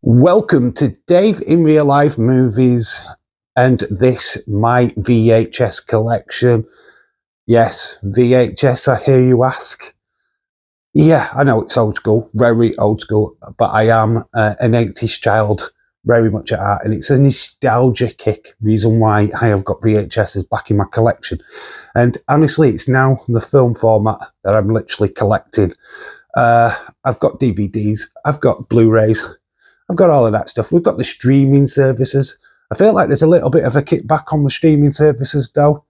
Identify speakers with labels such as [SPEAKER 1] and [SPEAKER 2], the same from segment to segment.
[SPEAKER 1] Welcome to Dave in Real Life Movies and this my VHS collection. Yes, VHS, I hear you ask. Yeah, I know it's old school, very old school, but I am an 80s child, very much at heart, and it's a nostalgia kick reason why I have got VHSs back in my collection. And honestly, it's now the film format that I'm literally collecting. I've got DVDs, I've got Blu-rays, I've got all of that stuff. We've got the streaming services. I feel like there's a little bit of a kickback on the streaming services though,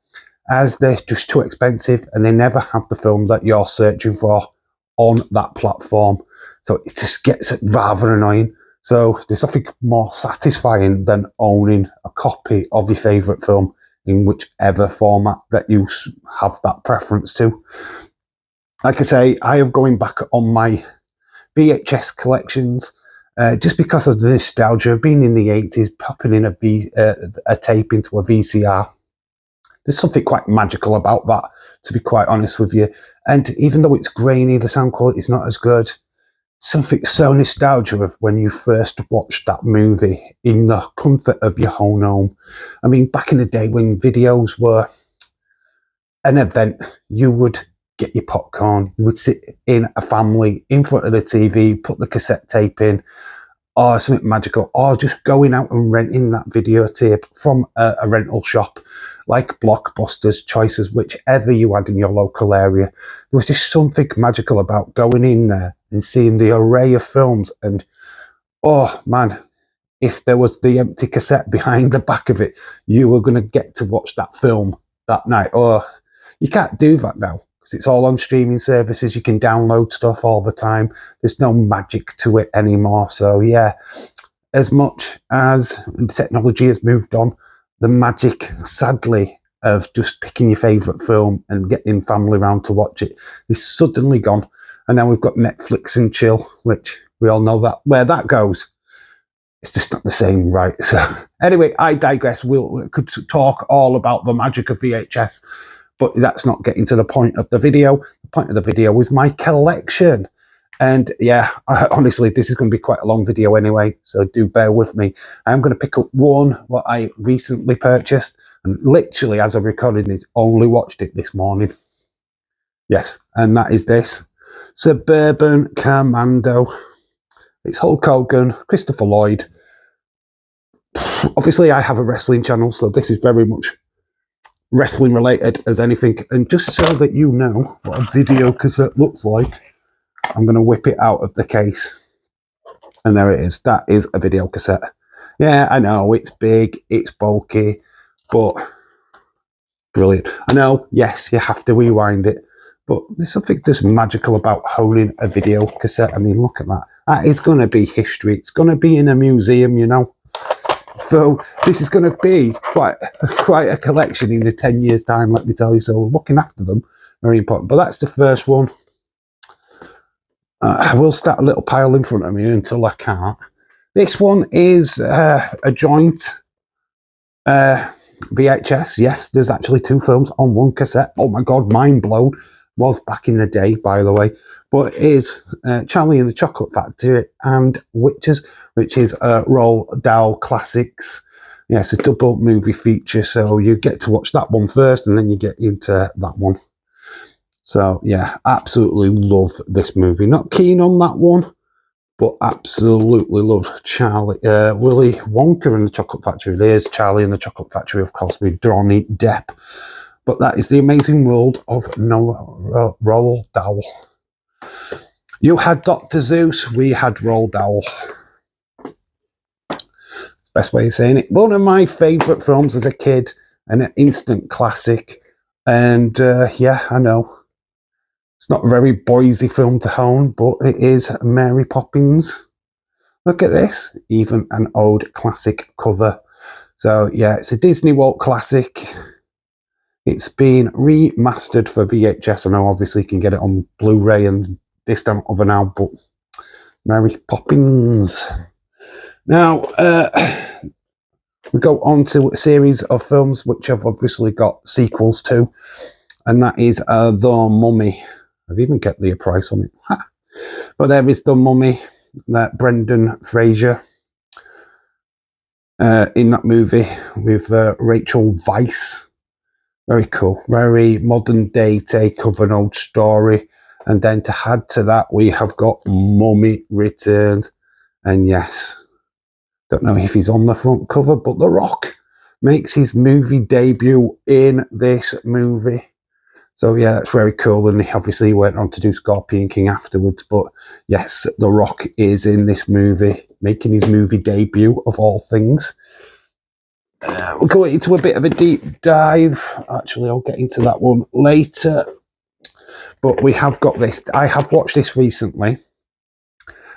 [SPEAKER 1] as they're just too expensive and they never have the film that you're searching for on that platform. So it just gets rather annoying. So there's nothing more satisfying than owning a copy of your favourite film in whichever format that you have that preference to. Like I say, I am going back on my VHS collections. Just because of the nostalgia of being in the 80s, popping in a tape into a VCR. There's something quite magical about that, to be quite honest with you. And even though it's grainy, the sound quality is not as good, something so nostalgic of when you first watched that movie in the comfort of your own home. I mean, back in the day when videos were an event, you would get your popcorn, you would sit in a family in front of the TV, put the cassette tape in, or something magical, or just going out and renting that videotape from a rental shop like Blockbusters, Choices, whichever you had in your local area. There was just something magical about going in there and seeing the array of films. And oh man, if there was the empty cassette behind the back of it, you were going to get to watch that film that night. Oh, you can't do that now because it's all on streaming services. You can download stuff all the time. There's no magic to it anymore. So yeah, as much as technology has moved on, the magic, sadly, of just picking your favourite film and getting family around to watch it is suddenly gone. And now we've got Netflix and chill, which we all know that where that goes. It's just not the same, right? So anyway, I digress. We could talk all about the magic of VHS, but that's not getting to the point of the video. The point of the video is my collection. And yeah, honestly, this is going to be quite a long video anyway, so do bear with me. I'm going to pick up one what I recently purchased, and literally as I'm recording it, only watched it this morning. Yes, and that is this Suburban Commando. It's Hulk Hogan, Christopher Lloyd. Obviously, I have a wrestling channel, so this is very much wrestling related as anything. And just so that you know what a video cassette looks like, I'm going to whip it out of the case. And there it is. That is a video cassette. Yeah, I know, it's big, it's bulky, but brilliant. I know, yes, you have to rewind it, but there's something just magical about holding a video cassette. I mean, look at that. That is going to be history. It's going to be in a museum, you know. So this is going to be quite a collection in the 10 years' time, let me tell you. So looking after them, very important. But that's the first one. I will start a little pile in front of me until I can't. This one is a joint VHS. Yes, there's actually two films on one cassette. Oh my God, mind blown. Was back in the day, by the way. But it is Charlie and the Chocolate Factory and Witches, which is Roald Dahl Classics. Yes, a double movie feature. So you get to watch that one first and then you get into that one. So yeah, absolutely love this movie. Not keen on that one, but absolutely love Willy Wonka and the Chocolate Factory. There's Charlie and the Chocolate Factory, of course, with Johnny Depp. But that is The Amazing World of Roald Dahl. You had Dr. Seuss, we had Roald Dahl. Best way of saying it. One of my favourite films as a kid, and an instant classic. And yeah, I know. It's not a very boysy film to own, but it is Mary Poppins. Look at this, even an old classic cover. So yeah, it's a Disney World classic. It's been remastered for VHS. I know obviously you can get it on Blu-ray and this time over now, but Mary Poppins. Now, we go on to a series of films which have obviously got sequels to, and that is The Mummy. I've even kept the price on it. But there is The Mummy, Brendan Fraser. in that movie with Rachel Weisz. Very cool. Very modern day take of an old story. And then to add to that, we have got Mummy Returns. And yes, don't know if he's on the front cover, but The Rock makes his movie debut in this movie. So yeah, that's very cool. And he obviously went on to do Scorpion King afterwards. But yes, The Rock is in this movie, making his movie debut of all things. We'll go into a bit of a deep dive. Actually, I'll get into that one later. But we have got this. I have watched this recently.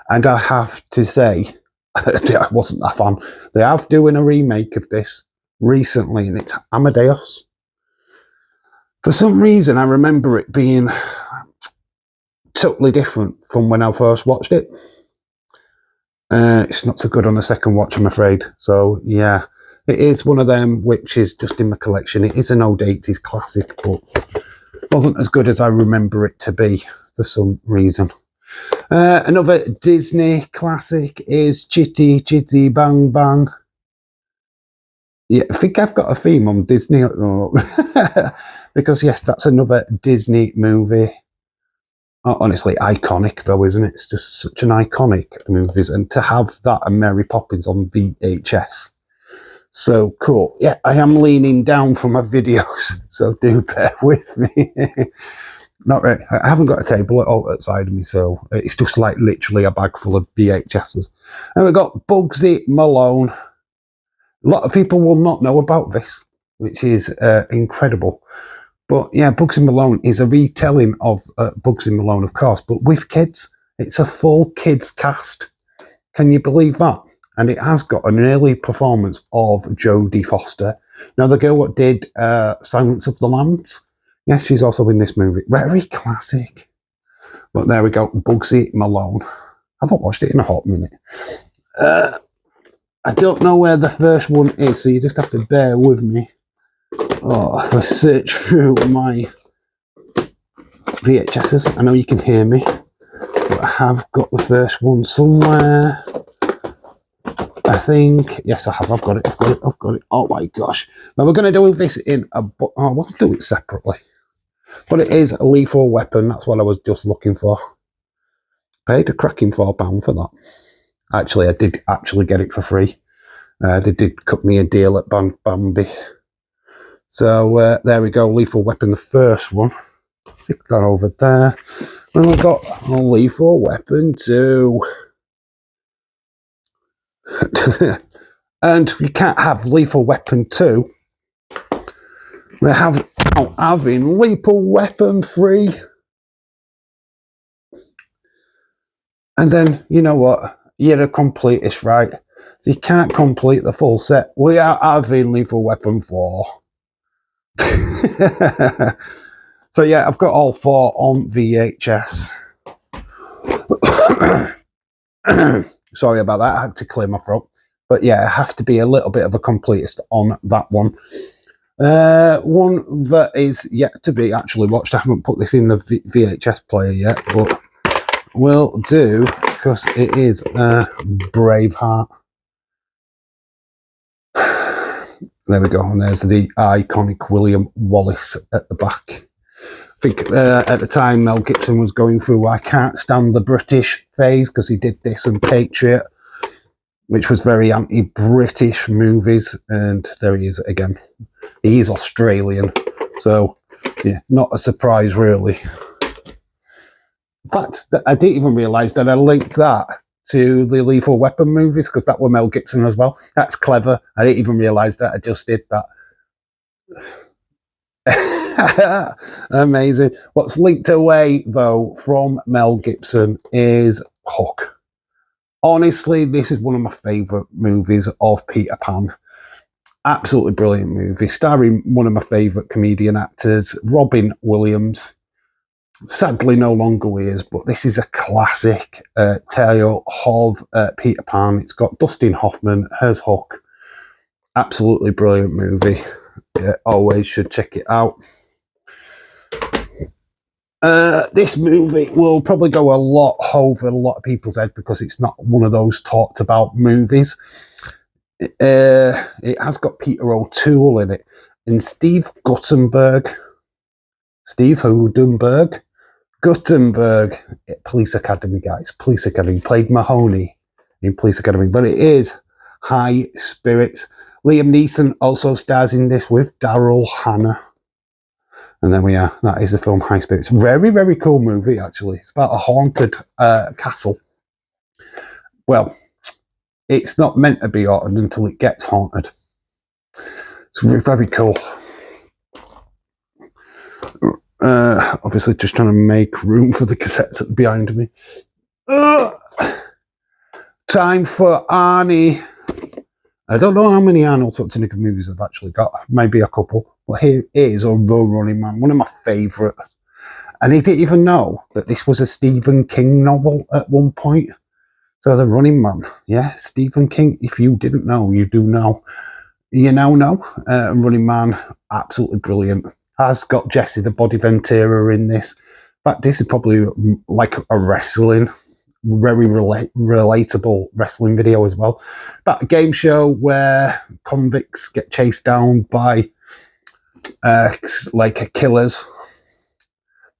[SPEAKER 1] And I have to say, I wasn't a fan. They have doing a remake of this recently, and it's Amadeus. For some reason, I remember it being totally different from when I first watched it. It's not so good on a second watch, I'm afraid. So, yeah, it is one of them which is just in my collection. It is an old 80s classic, but wasn't as good as I remember it to be for some reason. Another Disney classic is Chitty Chitty Bang Bang. Yeah, I think I've got a theme on Disney at the moment. Because, yes, that's another Disney movie. Oh, honestly, iconic, though, isn't it? It's just such an iconic movie. And to have that and Mary Poppins on VHS. So cool. Yeah, I am leaning down for my videos, so do bear with me. Not really. I haven't got a table at all outside of me, so it's just like literally a bag full of VHSs. And we've got Bugsy Malone. A lot of people will not know about this, which is incredible. But yeah, Bugsy Malone is a retelling of Bugsy Malone, of course, but with kids. It's a full kids cast. Can you believe that? And it has got an early performance of Jodie Foster. Now, the girl that did Silence of the Lambs, yes, she's also in this movie. Very classic. But there we go, Bugsy Malone. I haven't watched it in a hot minute. I don't know where the first one is, so you just have to bear with me. Oh, if I search through my VHSs, I know you can hear me, but I have got the first one somewhere. I think, yes, I have. I've got it. Oh my gosh. Now we're going to do this in a, we'll do it separately. But it is a Lethal Weapon. That's what I was just looking for. Paid a cracking £4 for that. Actually, I did actually get it for free. They did cut me a deal at Bambi. So there we go, Lethal Weapon, the first one. Stick that over there. And we've got a Lethal Weapon 2. And we can't have Lethal Weapon 2. We're having Lethal Weapon 3. And then, you know what? You're a completist, right? So you can't complete the full set. We are having Lethal Weapon 4. So yeah, I've got all 4 on VHS. Sorry about that, I had to clear my throat. But yeah, I have to be a little bit of a completist on that one. One that is yet to be actually watched. I haven't put this in the VHS player yet, but will do, because it is Braveheart. There we go, and there's the iconic William Wallace at the back. I think at the time Mel Gibson was going through I can't stand the British phase, because he did this and Patriot, which was very anti-British movies, and there he is again. He is Australian, so yeah, not a surprise really. In fact, I didn't even realise that I linked that to the Lethal Weapon movies, because that were Mel Gibson as well. That's clever. I didn't even realise that. I just did that. Amazing. What's linked away, though, from Mel Gibson is Hook. Honestly, this is one of my favourite movies of Peter Pan. Absolutely brilliant movie, starring one of my favourite comedian actors, Robin Williams. Sadly no longer with us, but this is a classic tale of Peter Pan. It's got Dustin Hoffman as Hook. Absolutely brilliant movie. Yeah, always should check it out. This movie will probably go a lot over a lot of people's head, because it's not one of those talked about movies. It has got Peter O'Toole in it and Steve Guttenberg. Steve Hudenberg. Guttenberg. Police Academy, guys. Police Academy. Played Mahoney in Police Academy. But it is High Spirits. Liam Neeson also stars in this with Daryl Hannah. And there we are. That is the film High Spirits. Very, very cool movie, actually. It's about a haunted castle. Well, it's not meant to be haunted until it gets haunted. It's very cool. Obviously, just trying to make room for the cassettes behind me. Time for Arnie. I don't know how many Arnold Schwarzenegger movies I've actually got. Maybe a couple. But here is The Running Man, one of my favourite. And he didn't even know that this was a Stephen King novel at one point. So The Running Man, yeah, Stephen King. If you didn't know, you do know. You now know. Running Man, absolutely brilliant. Has got Jesse the Body Ventura in this. In fact, this is probably like a wrestling, very relatable wrestling video as well. But a game show where convicts get chased down by like killers,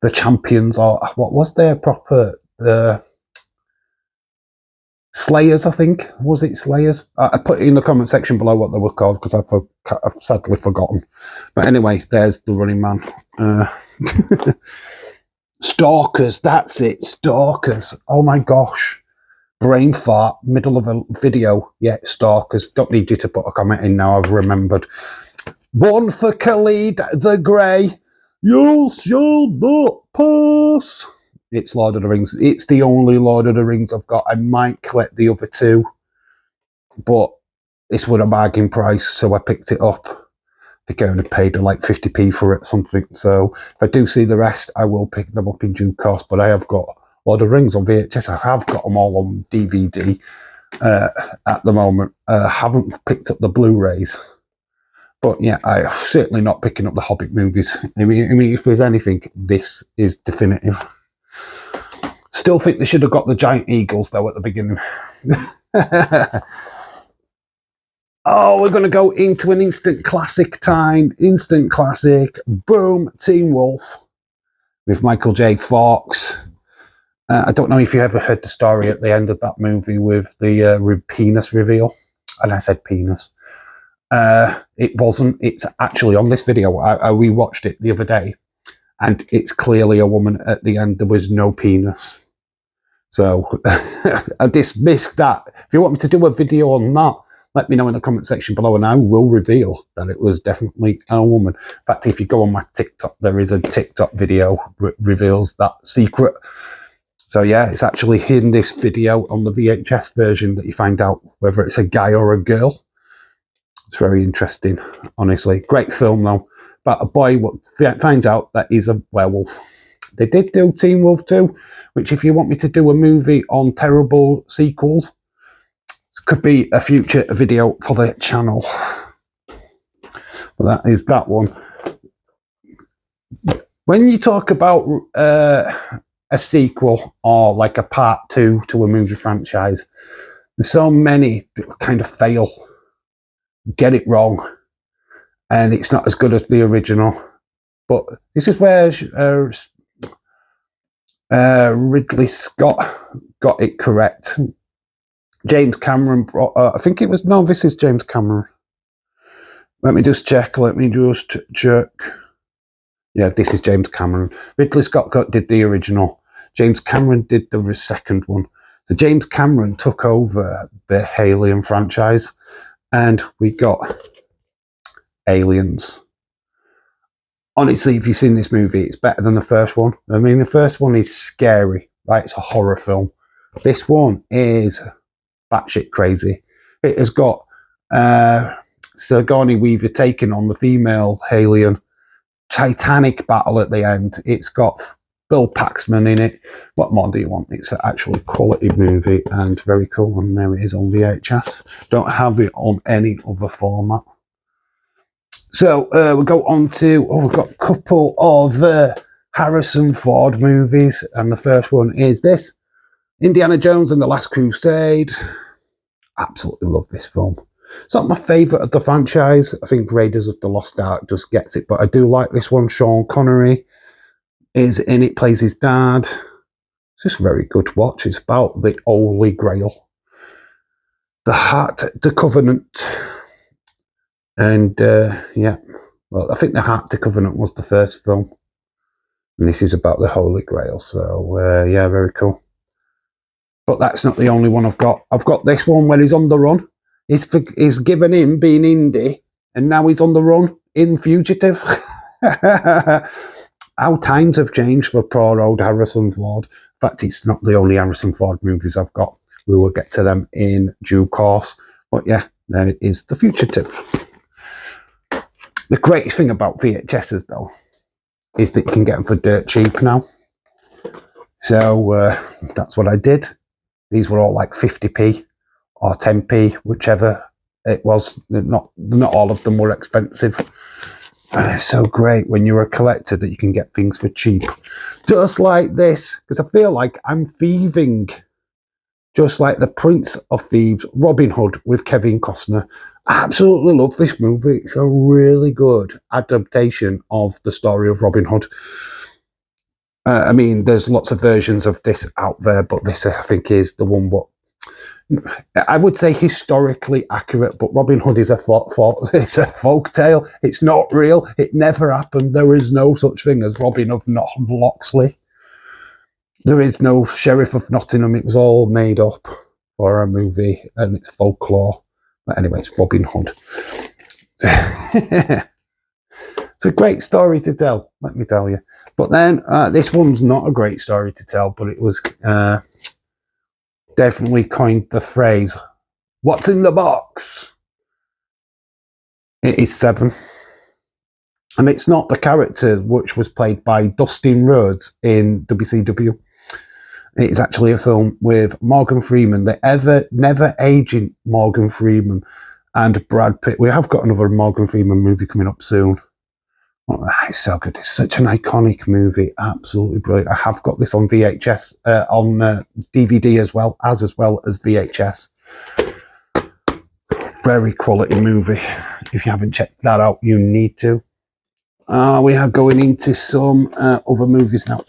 [SPEAKER 1] the champions, or what was their proper Slayers, I think. Was it Slayers? I put it in the comment section below what they were called because I've sadly forgotten. But anyway, there's The Running Man. Stalkers, that's it. Stalkers. Oh my gosh. Brain fart, middle of a video. Yeah, Stalkers. Don't need you to put a comment in now, I've remembered. One for Khalid the Grey. You shall not pass. It's Lord of the Rings. It's the only Lord of the Rings I've got. I might collect the other two, but it's with a bargain price, so I picked it up. I think I only paid like 50p for it, something. So if I do see the rest, I will pick them up in due course. But I have got Lord of the Rings on VHS. I have got them all on DVD at the moment. Haven't picked up the Blu-rays. But yeah, I'm certainly not picking up the Hobbit movies. I mean, if there's anything, this is definitive. Still think they should have got the giant eagles, though, at the beginning. Oh, we're going to go into an instant classic time. Instant classic. Boom. Teen Wolf with Michael J. Fox. I don't know if you ever heard the story at the end of that movie with the penis reveal. And I said penis. It wasn't. It's actually on this video. I rewatched it the other day. And it's clearly a woman at the end. There was no penis. So I dismissed that. If you want me to do a video on that, let me know in the comment section below and I will reveal that it was definitely a woman. In fact, if you go on my TikTok, there is a TikTok video that reveals that secret. So yeah, it's actually in this video on the VHS version that you find out whether it's a guy or a girl. It's very interesting, honestly. Great film though. But a boy finds out that he's a werewolf. They did do Teen Wolf 2, which if you want me to do a movie on terrible sequels, could be a future video for the channel. But that is that one. When you talk about a sequel or like a part 2 to a movie franchise, there's so many that kind of fail, get it wrong, and it's not as good as the original. But this is where Ridley Scott got it correct. James Cameron brought, I think it was, no, this is James Cameron. Let me just check. Yeah, this is James Cameron. Ridley Scott did the original. James Cameron did the second one. So James Cameron took over the Alien franchise and we got Aliens. Honestly, if you've seen this movie, it's better than the first one. I mean, the first one is scary, right? It's a horror film. This one is batshit crazy. It has got Sigourney Weaver taking on the female alien. Titanic battle at the end. It's got Bill Paxman in it. What more do you want? It's an actually quality movie and very cool. And there it is on VHS. Don't have it on any other format. So we'll go on to, we've got a couple of Harrison Ford movies. And the first one is this, Indiana Jones and the Last Crusade. Absolutely love this film. It's not my favourite of the franchise. I think Raiders of the Lost Ark just gets it, but I do like this one. Sean Connery is in it, plays his dad. It's just a very good watch. It's about the Holy Grail, the Heart, the Covenant, and yeah. Well, I think the Heart to Covenant was the first film, and this is about the Holy Grail. So yeah, very cool. But that's not the only one I've got. I've got this one where he's on the run. He's given in being indie, and now he's on the run in Fugitive. How times have changed for poor old Harrison Ford. In fact, it's not the only Harrison Ford movies I've got. We will get to them in due course. But yeah, there is The Fugitive. The greatest thing about VHSs, though, is that you can get them for dirt cheap now. So that's what I did. These were all like 50p or 10p, whichever it was. Not all of them were expensive. It's so great when you're a collector that you can get things for cheap. Just like this, because I feel like I'm thieving. Just like The Prince of Thieves, Robin Hood with Kevin Costner. I absolutely love this movie. It's a really good adaptation of the story of Robin Hood. I mean, there's lots of versions of this out there, but this, I think, is the one what I would say historically accurate, but Robin Hood is it's a folk tale. It's not real. It never happened. There is no such thing as Robin of Locksley. There is no Sheriff of Nottingham. It was all made up for a movie, and it's folklore. But anyway, it's Robin Hood. It's a great story to tell, let me tell you. But then, this one's not a great story to tell, but it was definitely coined the phrase, "What's in the box?" It is Seven. And it's not the character which was played by Dustin Rhodes in WCW. It's actually a film with Morgan Freeman, the never aging Morgan Freeman, and Brad Pitt. We have got another Morgan Freeman movie coming up soon. Oh, it's so good. It's such an iconic movie. Absolutely brilliant. I have got this on VHS, on DVD as well as VHS. Very quality movie. If you haven't checked that out, you need to. We are going into some other movies now.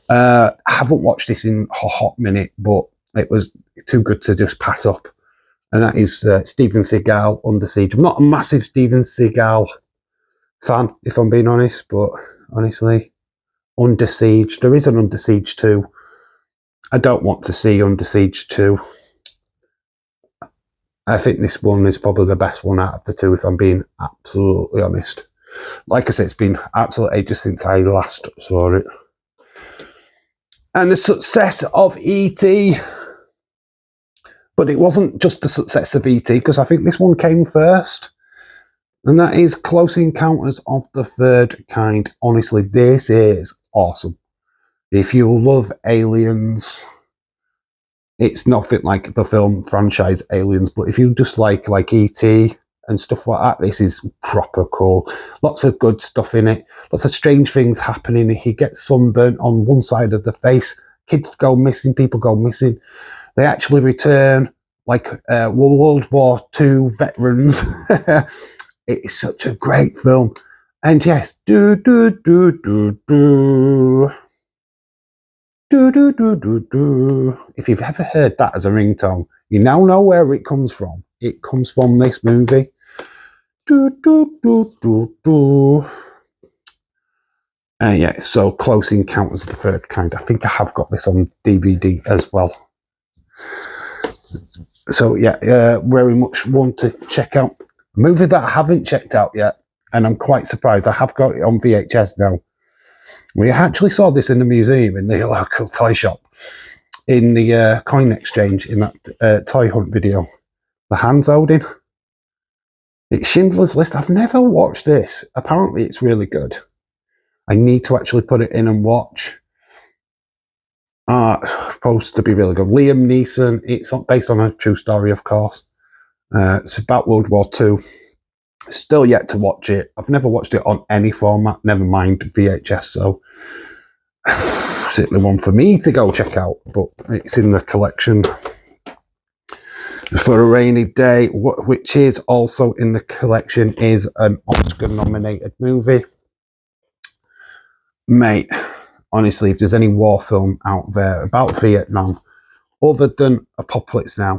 [SPEAKER 1] I haven't watched this in a hot minute, but it was too good to just pass up. And that is Steven Seagal, Under Siege. I'm not a massive Steven Seagal fan, if I'm being honest, but honestly, Under Siege. There is an Under Siege 2. I don't want to see Under Siege 2. I think this one is probably the best one out of the two, if I'm being absolutely honest. Like I said, it's been absolute ages since I last saw it. And the success of E.T. But it wasn't just the success of E.T., because I think this one came first. And that is Close Encounters of the Third Kind. Honestly, this is awesome. If you love aliens, it's nothing like the film franchise Aliens, but if you just like E.T. and stuff like that, this is proper cool. Lots of good stuff in it. Lots of strange things happening. He gets sunburnt on one side of the face. Kids go missing. People go missing. They actually return like World War II veterans. It's such a great film. And yes, do do do do do. Do do do do do. If you've ever heard that as a ringtone, you now know where it comes from. It comes from this movie. Do do do do do. Yeah, so Close Encounters of the Third Kind. I think I have got this on DVD as well. So yeah, very much want to check out a movie that I haven't checked out yet, and I'm quite surprised. I have got it on VHS now. We actually saw this in the museum, in the local toy shop, in the coin exchange, in that toy hunt video. The hands holding. It's Schindler's List. I've never watched this. Apparently it's really good. I need to actually put it in and watch. Supposed to be really good. Liam Neeson. It's based on a true story, of course. It's about World War II. Still yet to watch it. I've never watched it on any format, never mind VHS, so certainly one for me to go check out, but it's in the collection. for a Rainy Day, which is also in the collection, is an Oscar-nominated movie. Mate, honestly, if there's any war film out there about Vietnam, other than Apocalypse Now,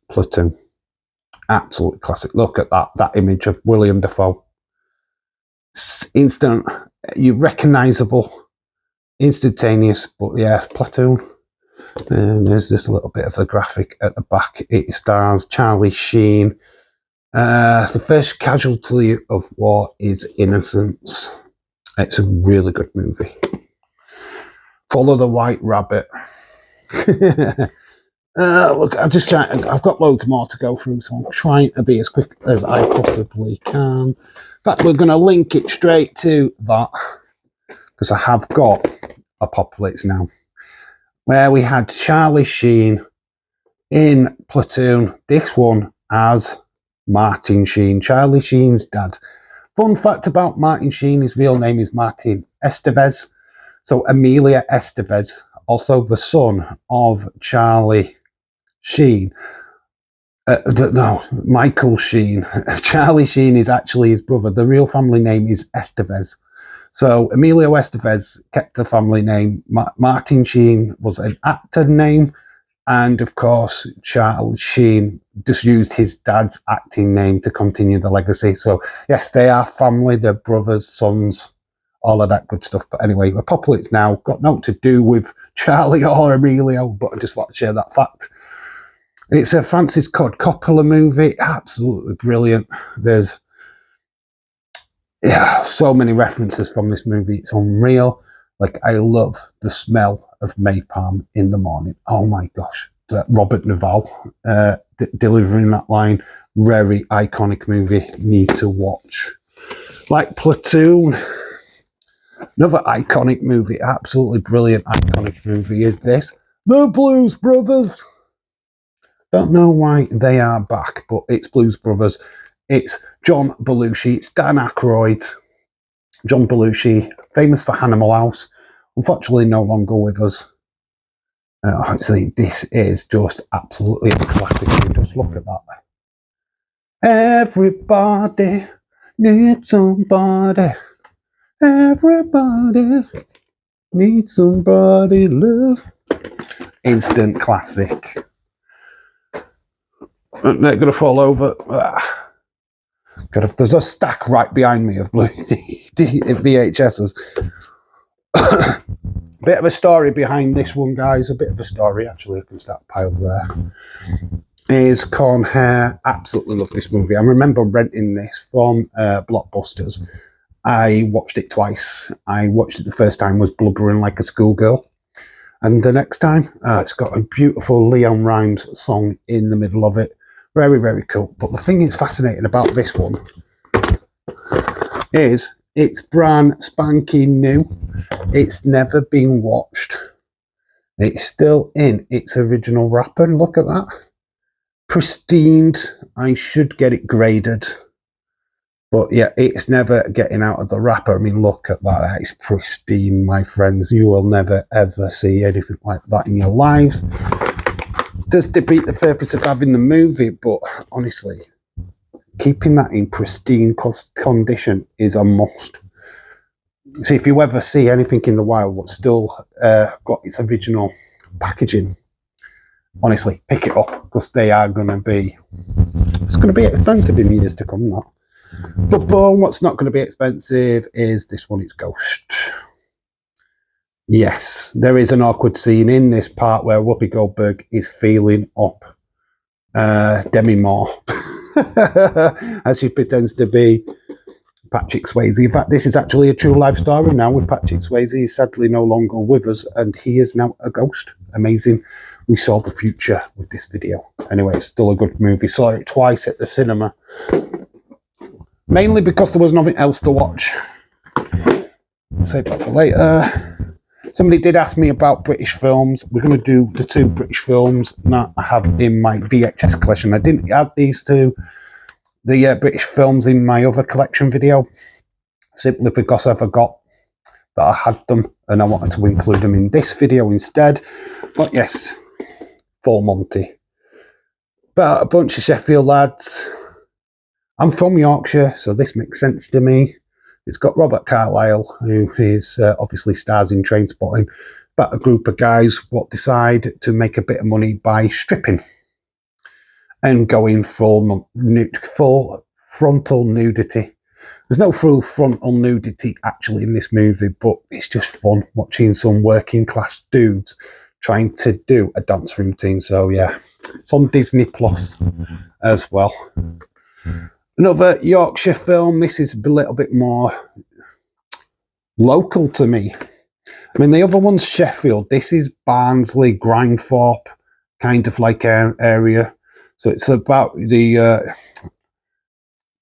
[SPEAKER 1] Platoon. Absolute classic. Look at that image of William Dafoe. Instant, you recognisable, instantaneous, but yeah, Platoon. And there's just a little bit of the graphic at the back. It stars Charlie Sheen. The first casualty of war is innocence. It's a really good movie. Follow the White Rabbit. Look, I'm just trying. I've got loads more to go through, so I'm trying to be as quick as I possibly can. In fact, we're going to link it straight to that because I have got Apocalypse Now, where we had Charlie Sheen in Platoon. This one as Martin Sheen, Charlie Sheen's dad. Fun fact about Martin Sheen: his real name is Martin Estevez. So Amelia Estevez, also the son of Charlie Sheen. No, Michael Sheen. Charlie Sheen is actually his brother. The real family name is Estevez. So Emilio Estevez kept the family name. Martin Sheen was an actor name. And of course, Charlie Sheen just used his dad's acting name to continue the legacy. So yes, they are family. They're brothers, sons, all of that good stuff. But anyway, Apocalypse Now got nothing to do with Charlie or Emilio, but I just want to share that fact. It's a Francis Ford Coppola movie, absolutely brilliant. There's so many references from this movie. It's unreal. Like, I love the smell of napalm in the morning. Oh my gosh, Robert Duvall delivering that line, very iconic movie. Need to watch. Like Platoon, another iconic movie, absolutely brilliant iconic movie is this, The Blues Brothers. Don't know why they are back, but it's Blues Brothers. It's John Belushi. It's Dan Aykroyd. John Belushi, famous for Animal House. Unfortunately, no longer with us. Actually, this is just absolutely a classic. Just look at that. Everybody needs somebody. Everybody needs somebody love. Instant classic. They're going to fall over. God, there's a stack right behind me of blue VHSs. Bit of a story behind this one, guys. A bit of a story, actually. I can start a pile there. Is Corn Hair. Absolutely love this movie. I remember renting this from Blockbusters. I watched it twice. I watched it the first time, was blubbering like a schoolgirl. And the next time, it's got a beautiful Leon Rimes song in the middle of it. Very, very cool. But the thing that's fascinating about this one is it's brand spanking new. It's never been watched. It's still in its original wrapper. Look at that. Pristine. I should get it graded. But yeah, it's never getting out of the wrapper. I mean, look at that. That is pristine, my friends. You will never, ever see anything like that in your lives. Does defeat the purpose of having the movie, but honestly, keeping that in pristine condition is a must. See, if you ever see anything in the wild what's still got its original packaging, honestly, pick it up, because they are going to be, it's going to be expensive in years to come, that. But what's not going to be expensive is this one, it's Ghost. Yes, there is an awkward scene in this part where Whoopi Goldberg is feeling up Demi Moore as she pretends to be Patrick Swayze. In fact, this is actually a true life story now with Patrick Swayze. He's sadly no longer with us, and he is now a ghost. Amazing. We saw the future with this video. Anyway, it's still a good movie. Saw it twice at the cinema. Mainly because there was nothing else to watch. Save that for later. Somebody did ask me about British films. We're going to do the 2 British films that I have in my VHS collection. I didn't add these 2, the British films, in my other collection video, simply because I forgot that I had them and I wanted to include them in this video instead. But yes, Full Monty. About a bunch of Sheffield lads. I'm from Yorkshire, so this makes sense to me. It's got Robert Carlyle, who is obviously stars in Trainspotting, about a group of guys what decide to make a bit of money by stripping and going full frontal nudity. There's no full frontal nudity actually in this movie, but it's just fun watching some working class dudes trying to do a dance routine. So yeah, it's on Disney Plus as well. Another Yorkshire film. This is a little bit more local to me. I mean, the other one's Sheffield. This is Barnsley, Grindthorpe, kind of like area. So it's about the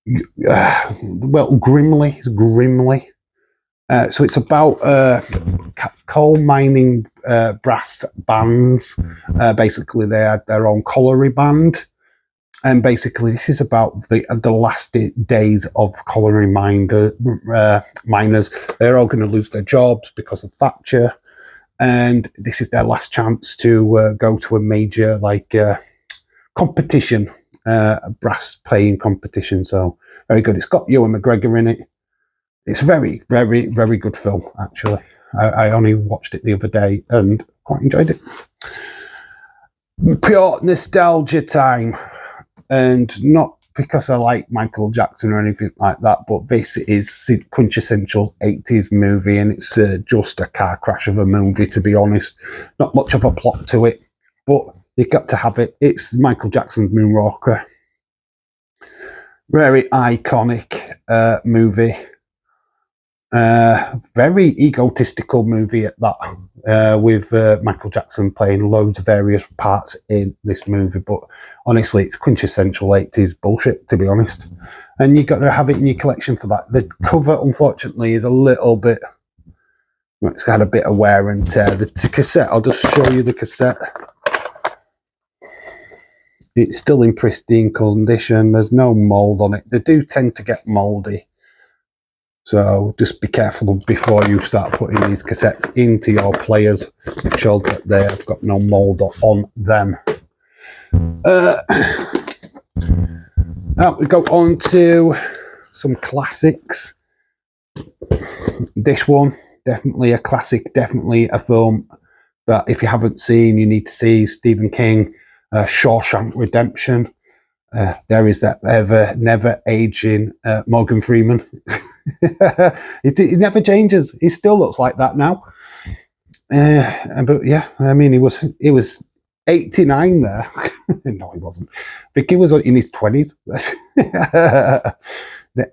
[SPEAKER 1] Grimley. It's Grimley. So it's about coal mining brass bands. Basically, they had their own colliery band. And basically, this is about the last days of colliery miners. They're all going to lose their jobs because of Thatcher. And this is their last chance to go to a major competition, brass playing competition. So very good. It's got Ewan McGregor in it. It's a very, very, very good film, actually. I only watched it the other day and quite enjoyed it. Pure nostalgia time. And not because I like Michael Jackson or anything like that, but this is quintessential 80s movie, and it's just a car crash of a movie, to be honest. Not much of a plot to it, but you've got to have it. It's Michael Jackson's Moonwalker. Very iconic movie. Very egotistical movie at that, with Michael Jackson playing loads of various parts in this movie. But honestly, it's quintessential 80s bullshit, to be honest. And you've got to have it in your collection for that. The cover, unfortunately, is a little bit... It's got a bit of wear and tear. The cassette, I'll just show you the cassette. It's still in pristine condition. There's no mould on it. They do tend to get mouldy. So just be careful before you start putting these cassettes into your players. Make sure that they have got no mould on them. Now we go on to some classics. This one, definitely a classic, definitely a film that if you haven't seen, you need to see. Stephen King, Shawshank Redemption. There is that never aging Morgan Freeman. He never changes. He still looks like that now. But yeah, I mean, he was 89 there. No, he wasn't. I think he was in his 20s.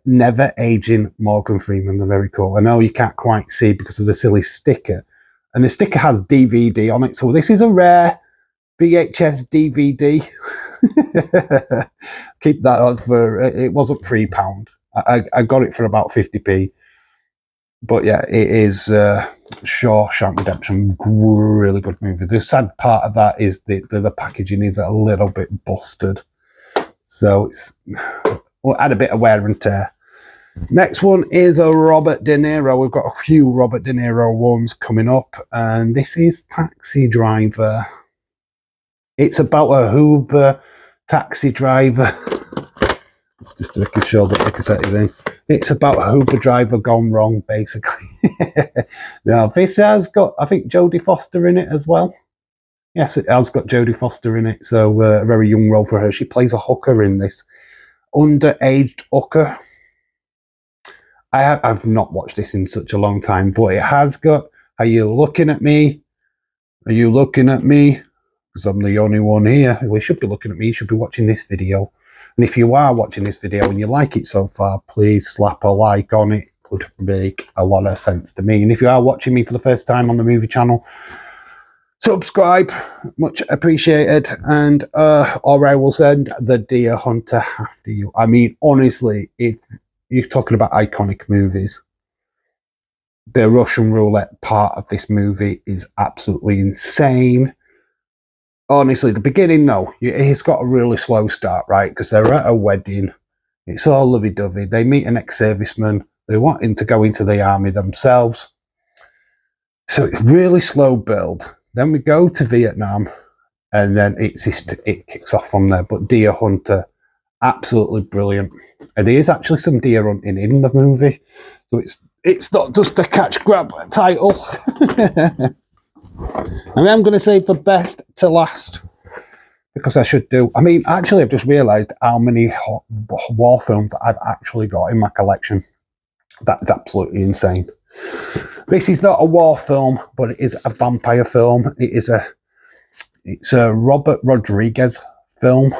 [SPEAKER 1] Never aging Morgan Freeman. They're very cool. I know you can't quite see because of the silly sticker, and the sticker has DVD on it. So this is a rare VHS DVD. Keep that on for, it wasn't £3. I got it for about 50p. But yeah, it is Shawshank Redemption. Really good movie. The sad part of that is the packaging is a little bit busted. So it's had a bit of wear and tear. Next one is a Robert De Niro. We've got a few Robert De Niro ones coming up. And this is Taxi Driver. It's about a Uber taxi driver. It's just to make sure that the cassette is in. It's about a Uber driver gone wrong, basically. Now, this has got, I think, Jodie Foster in it as well. Yes, it has got Jodie Foster in it. So a very young role for her. She plays a hooker in this. Underaged hooker. I've not watched this in such a long time, but it has got, are you looking at me? Are you looking at me? Because I'm the only one here. Well, you should be looking at me. You should be watching this video. And if you are watching this video and you like it so far, please slap a like on it. It would make a lot of sense to me. And if you are watching me for the first time on the movie channel, subscribe. Much appreciated. And or I will send the deer hunter after you. I mean, honestly, if you're talking about iconic movies, the Russian roulette part of this movie is absolutely insane. Honestly, the beginning, no. It's got a really slow start, right? Because they're at a wedding. It's all lovey-dovey. They meet an ex-serviceman. They want him to go into the army themselves. So it's really slow build. Then we go to Vietnam. and then it kicks off from there. But Deer Hunter, absolutely brilliant. And there is actually some deer hunting in the movie, so it's not just a catch grab title. And I'm going to save the best to last, because I should do. I mean, actually, I've just realised how many war films I've actually got in my collection. That's absolutely insane. This is not a war film, but it is a vampire film. It's a Robert Rodriguez film,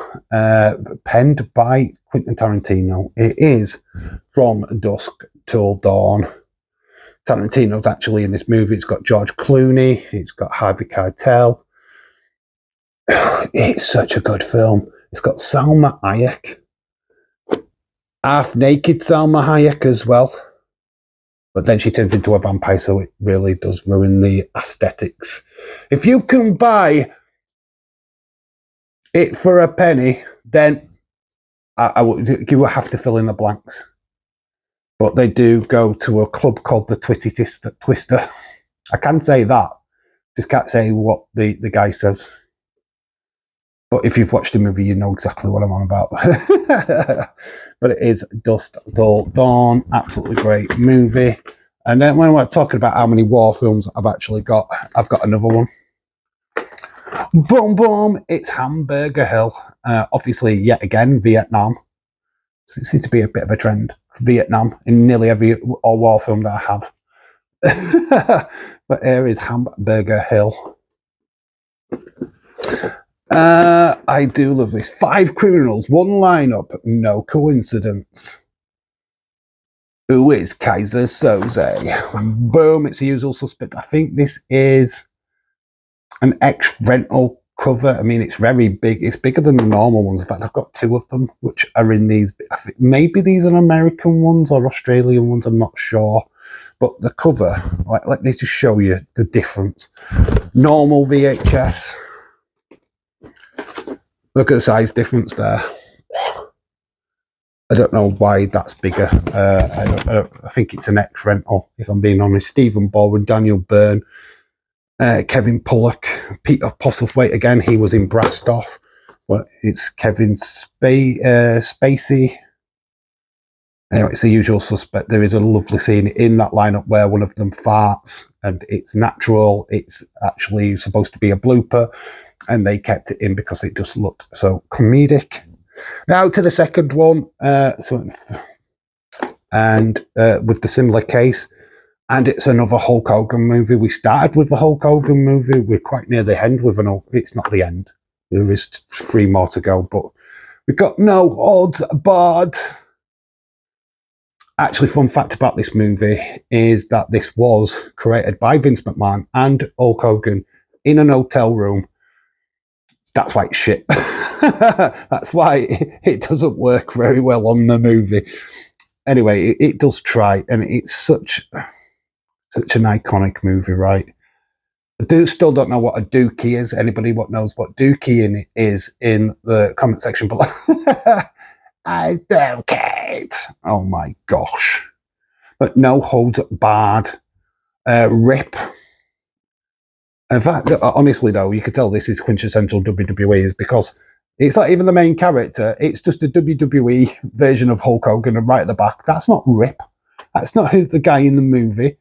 [SPEAKER 1] penned by Quentin Tarantino. It is From Dusk Till Dawn. Tarantino's actually in this movie. It's got George Clooney. It's got Harvey Keitel. It's such a good film. It's got Salma Hayek. Half-naked Salma Hayek as well. But then she turns into a vampire, so it really does ruin the aesthetics. If you can buy it for a penny, then you will have to fill in the blanks. But they do go to a club called the Twitty Twister. I can say that. Just can't say what the guy says. But if you've watched the movie, you know exactly what I'm on about. But it is Dusk Till Dawn. Absolutely great movie. And then when we're talking about how many war films I've actually got, I've got another one. Boom, boom. It's Hamburger Hill. Obviously, yet again, Vietnam. So it seems to be a bit of a trend. Vietnam in nearly every war film that I have. But here is Hamburger Hill. I do love this. 5 criminals, 1 lineup, no coincidence. Who is Kaiser Soze? Boom, it's the usual suspect. I think this is an ex-rental cover. I mean, it's very big. It's bigger than the normal ones. In fact, I've got 2 of them, which are in these. I think maybe these are American ones or Australian ones. I'm not sure. But the cover, let me just show you the difference. Normal VHS. Look at the size difference there. I don't know why that's bigger. I think it's an ex-rental, if I'm being honest. Stephen Baldwin, Daniel Byrne, Kevin Bullock, Peter Postlethwaite again. He was in Brastoff. Well, it's Kevin Spacey. Anyway, it's the usual suspect. There is a lovely scene in that lineup where one of them farts, and it's natural. It's actually supposed to be a blooper, and they kept it in because it just looked so comedic. Now to the second one, with the similar case, and it's another Hulk Hogan movie. We started with the Hulk Hogan movie. We're quite near the end with it's not the end. There is 3 more to go, but we've got no odds barred. Actually, fun fact about this movie is that this was created by Vince McMahon and Hulk Hogan in an hotel room. That's why it's shit. That's why it doesn't work very well on the movie. Anyway, it does try, and it's such an iconic movie, right? I still don't know what a dookie is. Anybody what knows what dookie is in the comment section below. I don't care. Oh my gosh. But no holds barred. Rip. In fact, honestly though, you could tell this is quintessential WWE is because it's not even the main character. It's just a WWE version of Hulk Hogan, and right at the back, that's not Rip. That's not who's the guy in the movie.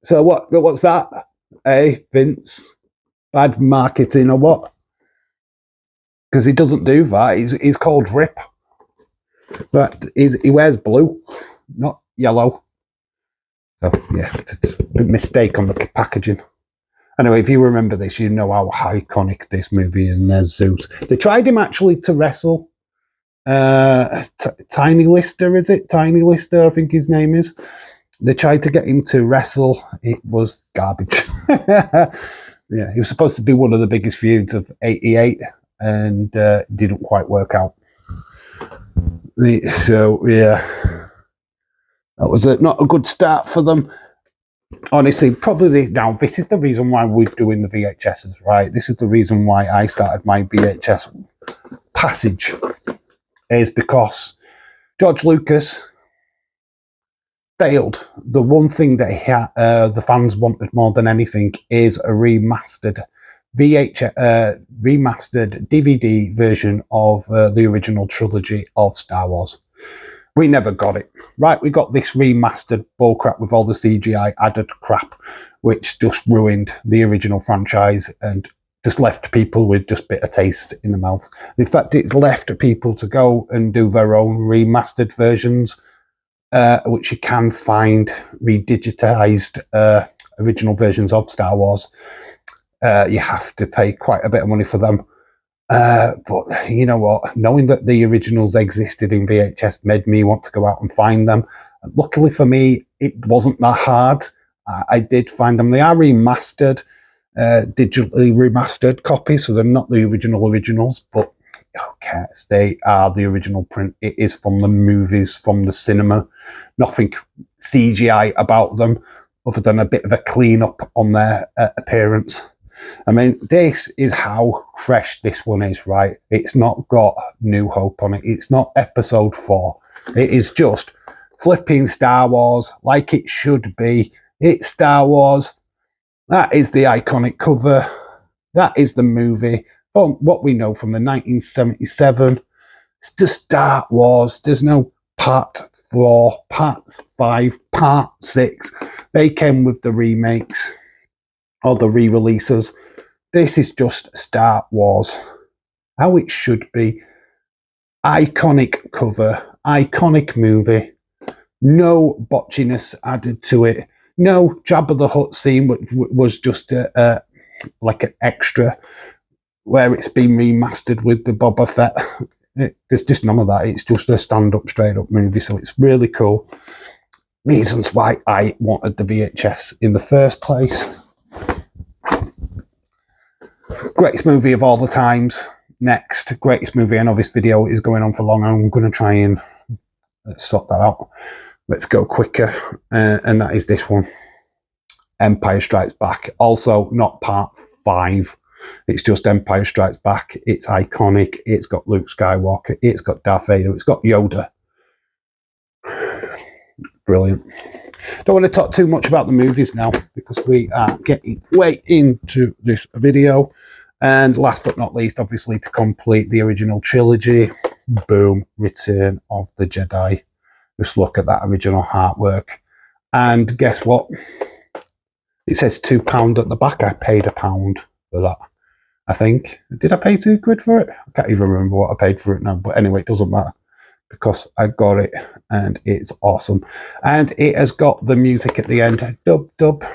[SPEAKER 1] So what's that? Hey, Vince? Bad marketing or what? Because he doesn't do that. He's called Rip. But he wears blue, not yellow. So, yeah, it's a mistake on the packaging. Anyway, if you remember this, you know how iconic this movie is, and there's Zeus. They tried him actually to wrestle. Tiny Lister, is it? Tiny Lister, I think his name is. They tried to get him to wrestle. It was garbage. Yeah, he was supposed to be one of the biggest feuds of '88, and didn't quite work out. So, yeah, that was not a good start for them. Honestly, probably now this is the reason why we're doing the VHSs, right? This is the reason why I started my VHS passage, is because George Lucas failed. The one thing that the fans wanted more than anything is a remastered remastered DVD version of the original trilogy of Star Wars. We never got it. Right, we got this remastered bullcrap with all the CGI added crap, which just ruined the original franchise and just left people with just bitter taste in the mouth. In fact, it left people to go and do their own remastered versions, which you can find redigitized original versions of Star Wars. You have to pay quite a bit of money for them. But you know what? Knowing that the originals existed in VHS made me want to go out and find them. And luckily for me, it wasn't that hard. I did find them. They are remastered, digitally remastered copies, so they're not the originals, but who cares? They are the original print. It is from the movies, from the cinema. Nothing CGI about them, other than a bit of a clean-up on their appearance. I mean, this is how fresh this one is, right? It's not got New Hope on it. It's not episode 4. It is just flipping Star Wars like it should be. It's Star Wars. That is the iconic cover. That is the movie. From what we know from the 1977, it's just Star Wars. There's no part 4, part 5, part 6. They came with the remakes or the re-releases. This is just Star Wars, how it should be. Iconic cover, iconic movie. No botchiness added to it. No Jabba the Hutt scene, which was just like an extra, where it's been remastered with the Boba Fett. There's just none of that. It's just a stand-up, straight-up movie, so it's really cool. Reasons why I wanted the VHS in the first place. Greatest movie of all the times. Next, greatest movie. I know this video is going on for long. I'm going to try and sort that out. Let's go quicker. And that is this one. Empire Strikes Back. Also, not part 5. It's just Empire Strikes Back. It's iconic. It's got Luke Skywalker. It's got Darth Vader. It's got Yoda. Brilliant. Don't want to talk too much about the movies now because we are getting way into this video. And last but not least, obviously, to complete the original trilogy, boom, Return of the Jedi. Just look at that original artwork. And guess what? It says £2 at the back. I paid £1 for that, I think. Did I pay £2 for it? I can't even remember what I paid for it now. But anyway, it doesn't matter, because I got it and it's awesome. And it has got the music at the end. Dub dub.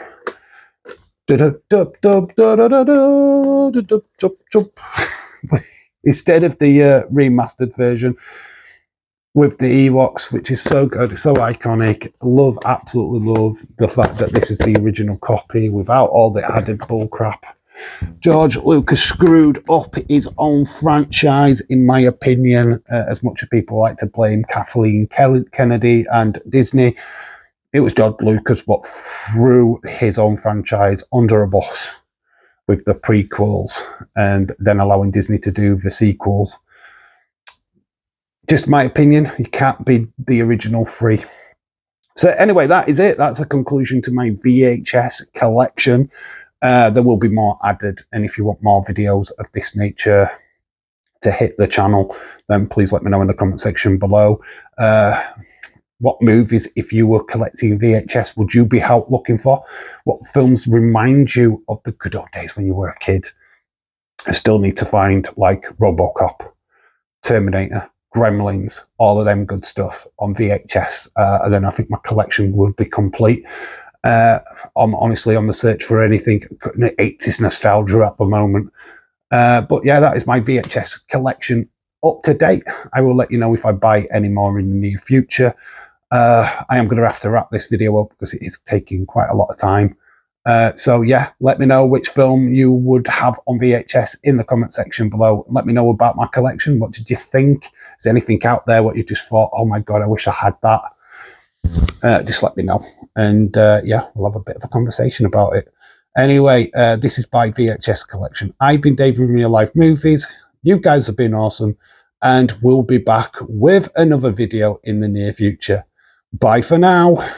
[SPEAKER 1] Dub dub dub dub dub dub dub dub. Instead of the remastered version with the Ewoks, which is so good, it's so iconic. Love, absolutely love the fact that this is the original copy without all the added bullcrap. George Lucas screwed up his own franchise, in my opinion, as much as people like to blame Kathleen Kennedy and Disney. It was George Lucas what threw his own franchise under a bus with the prequels and then allowing Disney to do the sequels. Just my opinion, you can't be the original 3. So anyway, that is it. That's a conclusion to my VHS collection. There will be more added, and if you want more videos of this nature to hit the channel, then please let me know in the comment section below. What movies, if you were collecting VHS, would you be out looking for? What films remind you of the good old days when you were a kid? I still need to find, like, RoboCop, Terminator, Gremlins, all of them good stuff on VHS, and then I think my collection would be complete. I'm honestly on the search for anything 80s nostalgia at the moment. But yeah, that is my VHS collection up to date. I will let you know if I buy any more in the near future. I am going to have to wrap this video up because it is taking quite a lot of time. So yeah, let me know which film you would have on VHS in the comment section below. Let me know about my collection. What did you think? Is there anything out there what you just thought, oh my God, I wish I had that? Just let me know. And yeah, we'll have a bit of a conversation about it. Anyway, this is by VHS Collection. I've been Dave from Real Life Movies. You guys have been awesome. And we'll be back with another video in the near future. Bye for now.